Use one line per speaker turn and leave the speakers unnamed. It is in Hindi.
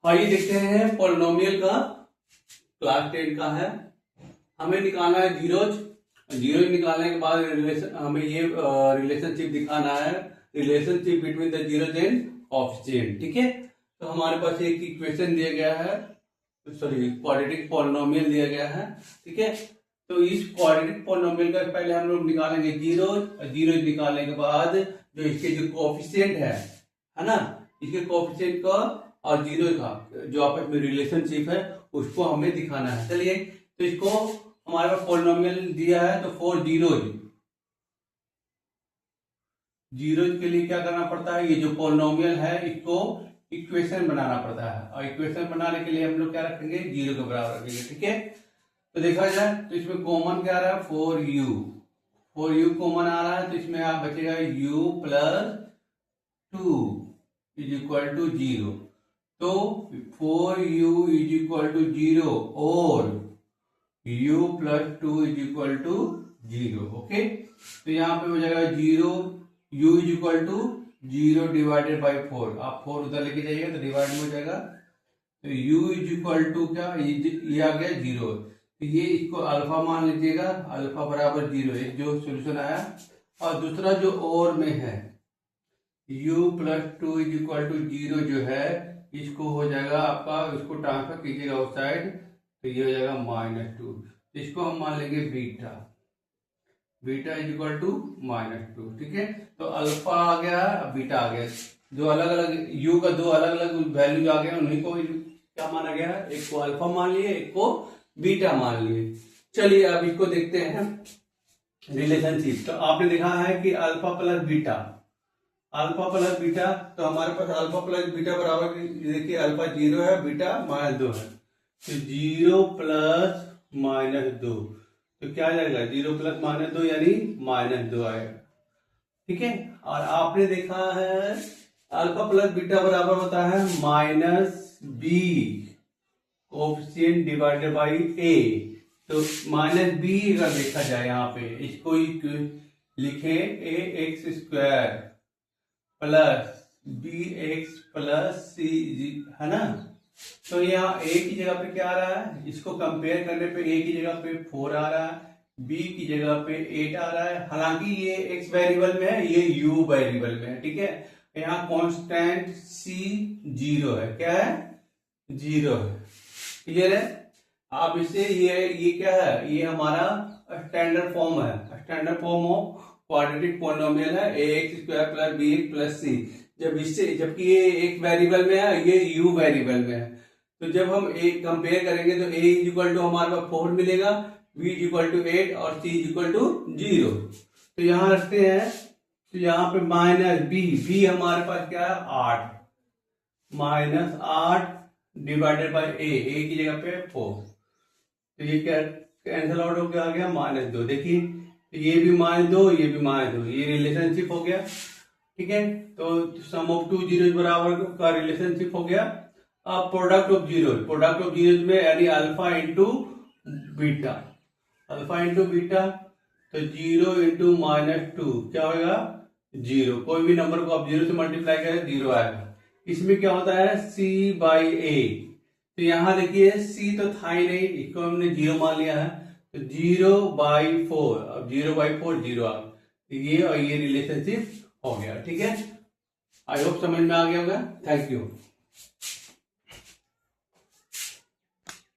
आइए देखते हैं पॉलिनोमियल का, क्लास 10 का है। हमें निकालना है जीरोज। जीरोज निकालने के बाद हमें ये रिलेशनशिप दिखाना है, relationship between the zeros and coefficient. ठीक है, तो हमारे पास एक इक्वेशन दिया गया है, सॉरी क्वाड्रेटिक पॉलिनोमियल दिया गया है। ठीक है, तो इस क्वाड्रेटिक पॉलिनोमियल का पहले हम लोग निकालेंगे जीरोज, और जीरोज निकालने के बाद जो इसके जो कोएफिशिएंट है ना, इसके कोएफिशिएंट का और जीरो का जो आपस में रिलेशनशिप है उसको हमें दिखाना है। चलिए, तो इसको हमारे पास पॉलिनोमियल दिया है, तो फॉर जीरोज, जीरोज के लिए क्या करना पड़ता है, ये जो पॉलिनोमियल है इसको इक्वेशन बनाना पड़ता है, और इक्वेशन बनाने के लिए हम लोग क्या रखेंगे, जीरो के बराबर रखेंगे। ठीक है, तो देखा जाए तो इसमें कॉमन क्या आ रहा है, फोर यू कॉमन आ रहा है, तो इसमें आप बचेगा u plus 2 is equal to 0। तो 4u इज इक्वल टू 0 और u plus 2 is equal to 0। Okay, तो यहाँ पे हो जाएगा 0, u is equal to 0 divided by 4। आप 4 उधर लेके जाइएगा तो डिवाइड में हो जाएगा, तो u इज इक्वल टू क्या, ये आ गया 0। तो ये इसको अल्फा मान लीजिएगा, अल्फा बराबर 0, एक जो सोल्यूशन आया। और दूसरा जो और में है u plus 2 is equal to 0 जो है, इसको हो जाएगा आपका, इसको ट्रांसफर कीजिएगा उस साइड, तो ये हो जाएगा -2। इसको हम मान लेंगे beta, beta is equal to -2। ठीक है, तो अल्फा आ गया, बीटा आ गया, जो अलग अलग u का दो अलग अलग वैल्यूज आ गए, उन्हीं को क्या माना गया, एक को अल्फा मान लिए, एक को बीटा मान लिए। चलिए अब इसको देखते हैं रिलेशनशिप। तो आपने देखा है कि alpha plus beta, alpha plus beta, तो हमारे पास अल्फा प्लस बीटा बराबर, देखिए अल्फा 0 है, बीटा -2 है, तो 0 प्लस -2, तो क्या आ जाएगा, 0 प्लस -2 यानी -2 आएगा। ठीक है, और आपने देखा है अल्फा प्लस बीटा बराबर होता है -b coefficient divided by a। तो -b अगर देखा जाए यहाँ पे, इसको लिखे ax² plus bx plus c, है ना। तो यहाँ a की जगह पे क्या आ रहा है, इसको कंपेयर करने पे a की जगह पे 4 आ रहा है, b की जगह पे 8 आ रहा है। हालांकि ये x वेरिएबल में है, ये u वेरिएबल में है। ठीक है, यहाँ कांस्टेंट c 0 है, क्या है, 0 है। क्लियर है। आप इससे ये क्या है, ये हमारा स्टैंडर्ड फॉर्म है, standard form of quadratic polynomial है, ax² plus bx plus c। जब इससे, जबकि ये एक वेरिएबल में है, ये u वेरिएबल में है, तो जब हम a कंपेयर करेंगे तो a इज इक्वल टू हमारे पास 4 मिलेगा, b इज इक्वल टू 8 और c इज इक्वल टू 0। तो यहाँ रखते हैं, तो यहाँ पे -b हमारे पास क्या है, 8 डिवाइडेड बाई a की जगह पे 4, तो ये क्या कैंसिल आउट होकर आ गया -2। देखिए, तो ये भी -2, ये भी -2, ये रिलेशनशिप हो गया। ठीक है, तो सम ऑफ 2 जीरोज बराबर का रिलेशनशिप हो गया। अब प्रोडक्ट ऑफ जीरोज में यानी alpha into beta, alpha into beta, तो 0 इंटू -2 क्या होगा, 0। कोई भी नंबर को आप 0 से मल्टीप्लाई करें 0 आएगा। इसमें क्या होता है, c बाई a, तो यहां देखिए c तो था ही नहीं, इसको हमने 0 मान लिया है, तो 0/4, अब 0/4 0 आ, तो ये और ये रिलेशनशिप हो गया। ठीक है, आई होप समझ में आ गया होगा। Thank you.